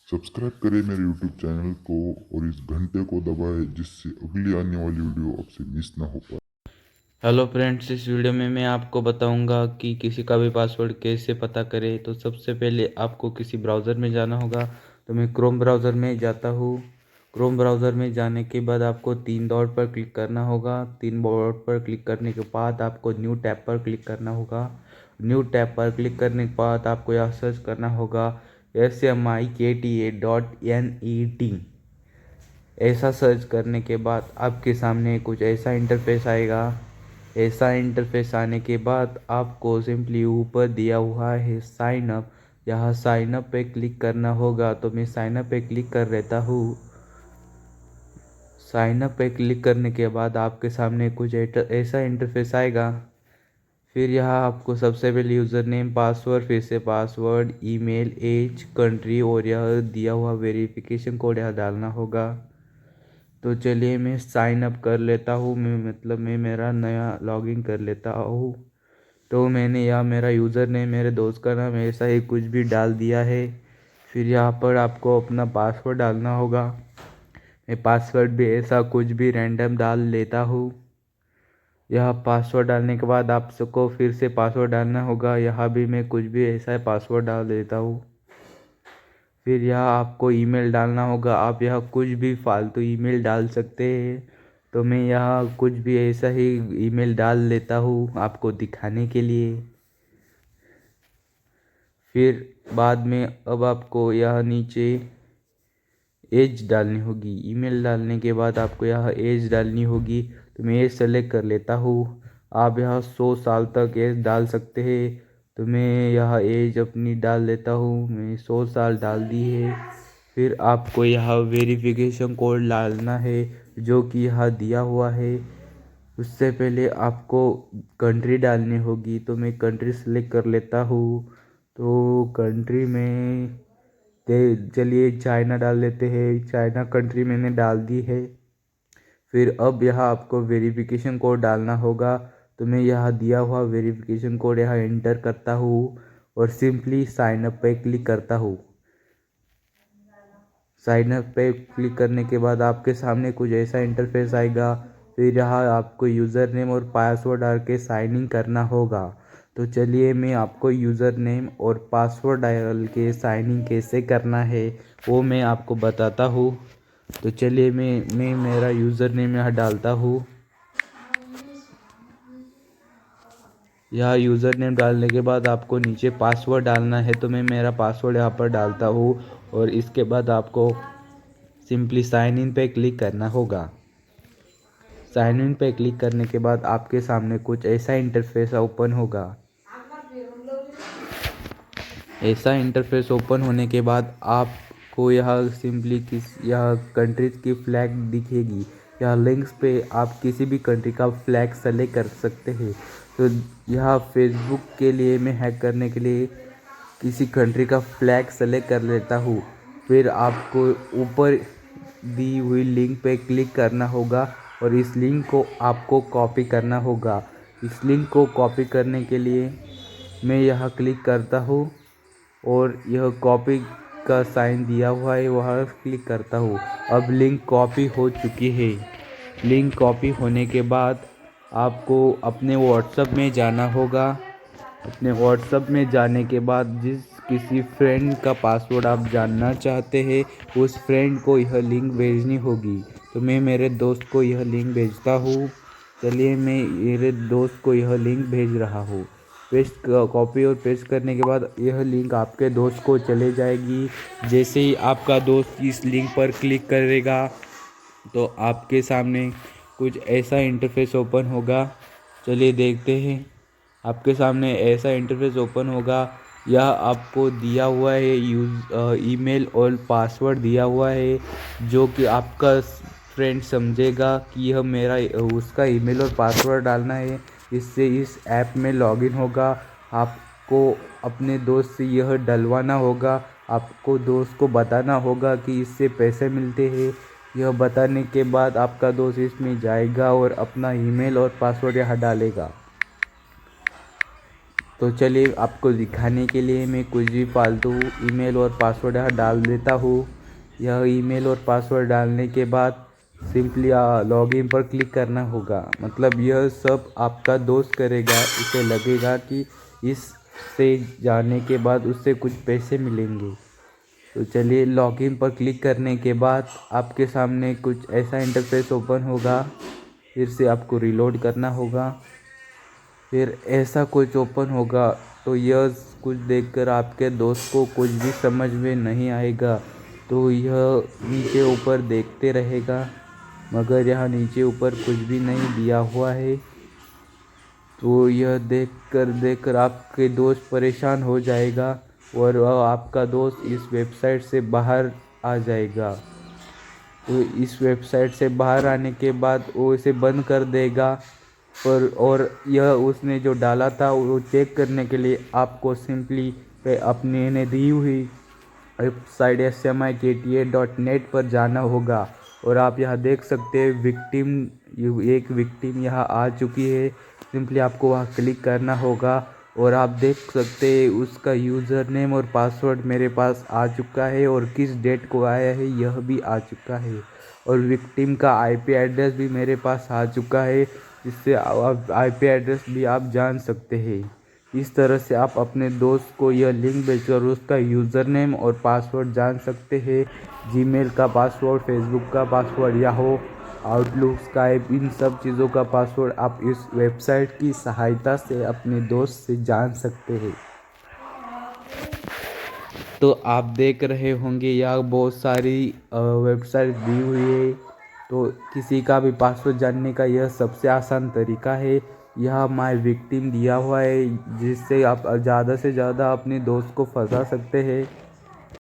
Subscribe करें मेरे YouTube channel को और इस घंटे को दबाएं जिससे अगली आने वाली वीडियो आपसे मिस ना हो पाए। हेलो फ्रेंड्स, इस वीडियो में मैं आपको बताऊंगा कि किसी का भी पासवर्ड कैसे पता करें। तो सबसे पहले आपको किसी ब्राउज़र में जाना होगा। तो मैं क्रोम ब्राउज़र में जाता हूँ। क्रोम ब्राउज़र में जाने के बाद आपको तीन डॉट पर क्लिक करना होगा। तीन डॉट पर क्लिक करने के बाद आपको न्यू टैब पर क्लिक करना होगा। न्यू टैब पर क्लिक करने के बाद आपको यह सर्च करना होगा SMIKTA.NET। ऐसा सर्च करने के बाद आपके सामने कुछ ऐसा इंटरफेस आएगा। ऐसा इंटरफेस आने के बाद आपको सिंपली ऊपर दिया हुआ है साइन अप, यहाँ साइन अप पे क्लिक करना होगा। तो मैं साइन अप पे क्लिक कर लेता हूँ। साइन अप पे क्लिक करने के बाद आपके सामने कुछ ऐसा इंटरफेस आएगा। फिर यहाँ आपको सबसे पहले यूज़र नेम, पासवर्ड, फिर से पासवर्ड, ईमेल, एज, कंट्री और यह दिया हुआ वेरिफिकेशन कोड यहाँ डालना होगा। तो चलिए मैं साइन अप कर लेता हूँ। मैं मेरा नया लॉगिन कर लेता हूँ। तो मैंने यहाँ मेरा यूज़र नेम, मेरे दोस्त का नाम, ऐसा ही कुछ भी डाल दिया है। फिर यहाँ पर आपको अपना पासवर्ड डालना होगा। मैं पासवर्ड भी ऐसा कुछ भी रैंडम डाल लेता हूँ। यह पासवर्ड डालने के बाद आप सबको फिर से पासवर्ड डालना होगा। यहाँ भी मैं कुछ भी ऐसा पासवर्ड डाल देता हूँ। फिर यहाँ आपको ईमेल डालना होगा। आप यहाँ कुछ भी फालतू ईमेल डाल सकते हैं। तो मैं यहाँ कुछ भी ऐसा ही ईमेल डाल लेता हूँ आपको दिखाने के लिए। फिर बाद में अब आपको यहाँ नीचे एज डालनी होगी। ईमेल डालने के बाद आपको यहाँ एज डालनी होगी। तो मैं एज सेलेक्ट कर लेता हूँ। आप यहाँ 100 साल तक एज डाल सकते हैं। तो मैं यहाँ एज अपनी डाल लेता हूँ। मैं 100 साल डाल दी है। फिर आपको यहाँ वेरिफिकेशन कोड डालना है जो कि यहाँ दिया हुआ है। उससे पहले आपको कंट्री डालनी होगी। तो मैं कंट्री सेलेक्ट कर लेता हूँ। तो कंट्री में चलिए चाइना डाल लेते हैं। चाइना कंट्री मैंने डाल दी है। फिर अब यहाँ आपको वेरिफिकेशन कोड डालना होगा। तो मैं यहाँ दिया हुआ वेरिफिकेशन कोड यहाँ एंटर करता हूँ और सिंपली साइन अप पे क्लिक करता हूँ। साइन अप पे क्लिक करने के बाद आपके सामने कुछ ऐसा इंटरफेस आएगा। फिर यहाँ आपको यूज़र नेम और पासवर्ड डाल के साइन इन करना होगा। तो चलिए मैं आपको यूज़र नेम और पासवर्ड डाल के साइन इन कैसे करना है वो मैं आपको बताता हूँ। तो चलिए मैं मेरा यूज़र नेम यहाँ डालता हूँ। यहाँ यूज़र नेम डालने के बाद आपको नीचे पासवर्ड डालना है। तो मैं मेरा पासवर्ड यहाँ पर डालता हूँ और इसके बाद आपको सिंपली साइन इन पे क्लिक करना होगा। साइन इन पे क्लिक करने के बाद आपके सामने कुछ ऐसा इंटरफेस ओपन होगा। ऐसा इंटरफेस ओपन होने के बाद आपको यह सिंपली यह कंट्रीज की फ्लैग दिखेगी। यह लिंक्स पे आप किसी भी कंट्री का फ्लैग सेलेक्ट कर सकते हैं। तो यह फेसबुक के लिए मैं हैक करने के लिए किसी कंट्री का फ्लैग सेलेक्ट कर लेता हूँ। फिर आपको ऊपर दी हुई लिंक पे क्लिक करना होगा और इस लिंक को आपको कॉपी करना होगा। इस लिंक को कॉपी करने के लिए मैं यहाँ क्लिक करता हूँ और यह कॉपी का साइन दिया हुआ है वहाँ क्लिक करता हूँ। अब लिंक कॉपी हो चुकी है। लिंक कॉपी होने के बाद आपको अपने व्हाट्सएप में जाना होगा। अपने व्हाट्सएप में जाने के बाद जिस किसी फ्रेंड का पासवर्ड आप जानना चाहते हैं उस फ्रेंड को यह लिंक भेजनी होगी। तो मैं मेरे दोस्त को यह लिंक भेजता हूँ। चलिए मैं मेरे दोस्त को यह लिंक भेज रहा हूँ। पेस्ट कॉपी और पेस्ट करने के बाद यह लिंक आपके दोस्त को चले जाएगी। जैसे ही आपका दोस्त इस लिंक पर क्लिक करेगा तो आपके सामने कुछ ऐसा इंटरफेस ओपन होगा। चलिए देखते हैं। आपके सामने ऐसा इंटरफेस ओपन होगा। यह आपको दिया हुआ है ईमेल और पासवर्ड दिया हुआ है जो कि आपका फ्रेंड समझेगा कि यह मेरा उसका ईमेल और पासवर्ड डालना है। इससे इस ऐप में लॉगिन होगा। आपको अपने दोस्त से यह डलवाना होगा। आपको दोस्त को बताना होगा कि इससे पैसे मिलते हैं। यह बताने के बाद आपका दोस्त इसमें जाएगा और अपना ईमेल और पासवर्ड यहाँ डालेगा। तो चलिए आपको दिखाने के लिए मैं कुछ भी फालतू ईमेल और पासवर्ड यहाँ डाल देता हूँ। यह ईमेल और पासवर्ड डालने के बाद सिंपली लॉगिन पर क्लिक करना होगा। मतलब यह सब आपका दोस्त करेगा, उसे लगेगा कि इससे जाने के बाद उससे कुछ पैसे मिलेंगे। तो चलिए लॉगिन पर क्लिक करने के बाद आपके सामने कुछ ऐसा इंटरफेस ओपन होगा। फिर से आपको रिलोड करना होगा। फिर ऐसा कुछ ओपन होगा। तो यह कुछ देखकर आपके दोस्त को कुछ भी समझ में नहीं आएगा, तो यह नीचे ऊपर देखते रहेगा, मगर यहाँ नीचे ऊपर कुछ भी नहीं दिया हुआ है। तो यह देखकर आपके दोस्त परेशान हो जाएगा और आपका दोस्त इस वेबसाइट से बाहर आ जाएगा। तो इस वेबसाइट से बाहर आने के बाद वो इसे बंद कर देगा। और यह उसने जो डाला था वो चेक करने के लिए आपको सिंपली पे अपने ने दी हुई वेबसाइट smikta.net पर जाना होगा। और आप यहाँ देख सकते हैं एक विक्टिम यहाँ आ चुकी है। सिंपली आपको वहाँ क्लिक करना होगा और आप देख सकते हैं उसका यूज़र नेम और पासवर्ड मेरे पास आ चुका है और किस डेट को आया है यह भी आ चुका है। और विक्टिम का IP एड्रेस भी मेरे पास आ चुका है, जिससे आप IP एड्रेस भी आप जान सकते हैं। इस तरह से आप अपने दोस्त को यह लिंक भेजकर उसका यूज़र नेम और पासवर्ड जान सकते हैं। जीमेल का पासवर्ड, फेसबुक का पासवर्ड, याहू, आउटलुक, स्काइप, इन सब चीज़ों का पासवर्ड आप इस वेबसाइट की सहायता से अपने दोस्त से जान सकते हैं। तो आप देख रहे होंगे यहाँ बहुत सारी वेबसाइट दी हुई है। तो किसी का भी पासवर्ड जानने का यह सबसे आसान तरीका है। यह माय विक्टिम दिया हुआ है, जिससे आप ज़्यादा से ज़्यादा अपने दोस्त को फंसा सकते हैं।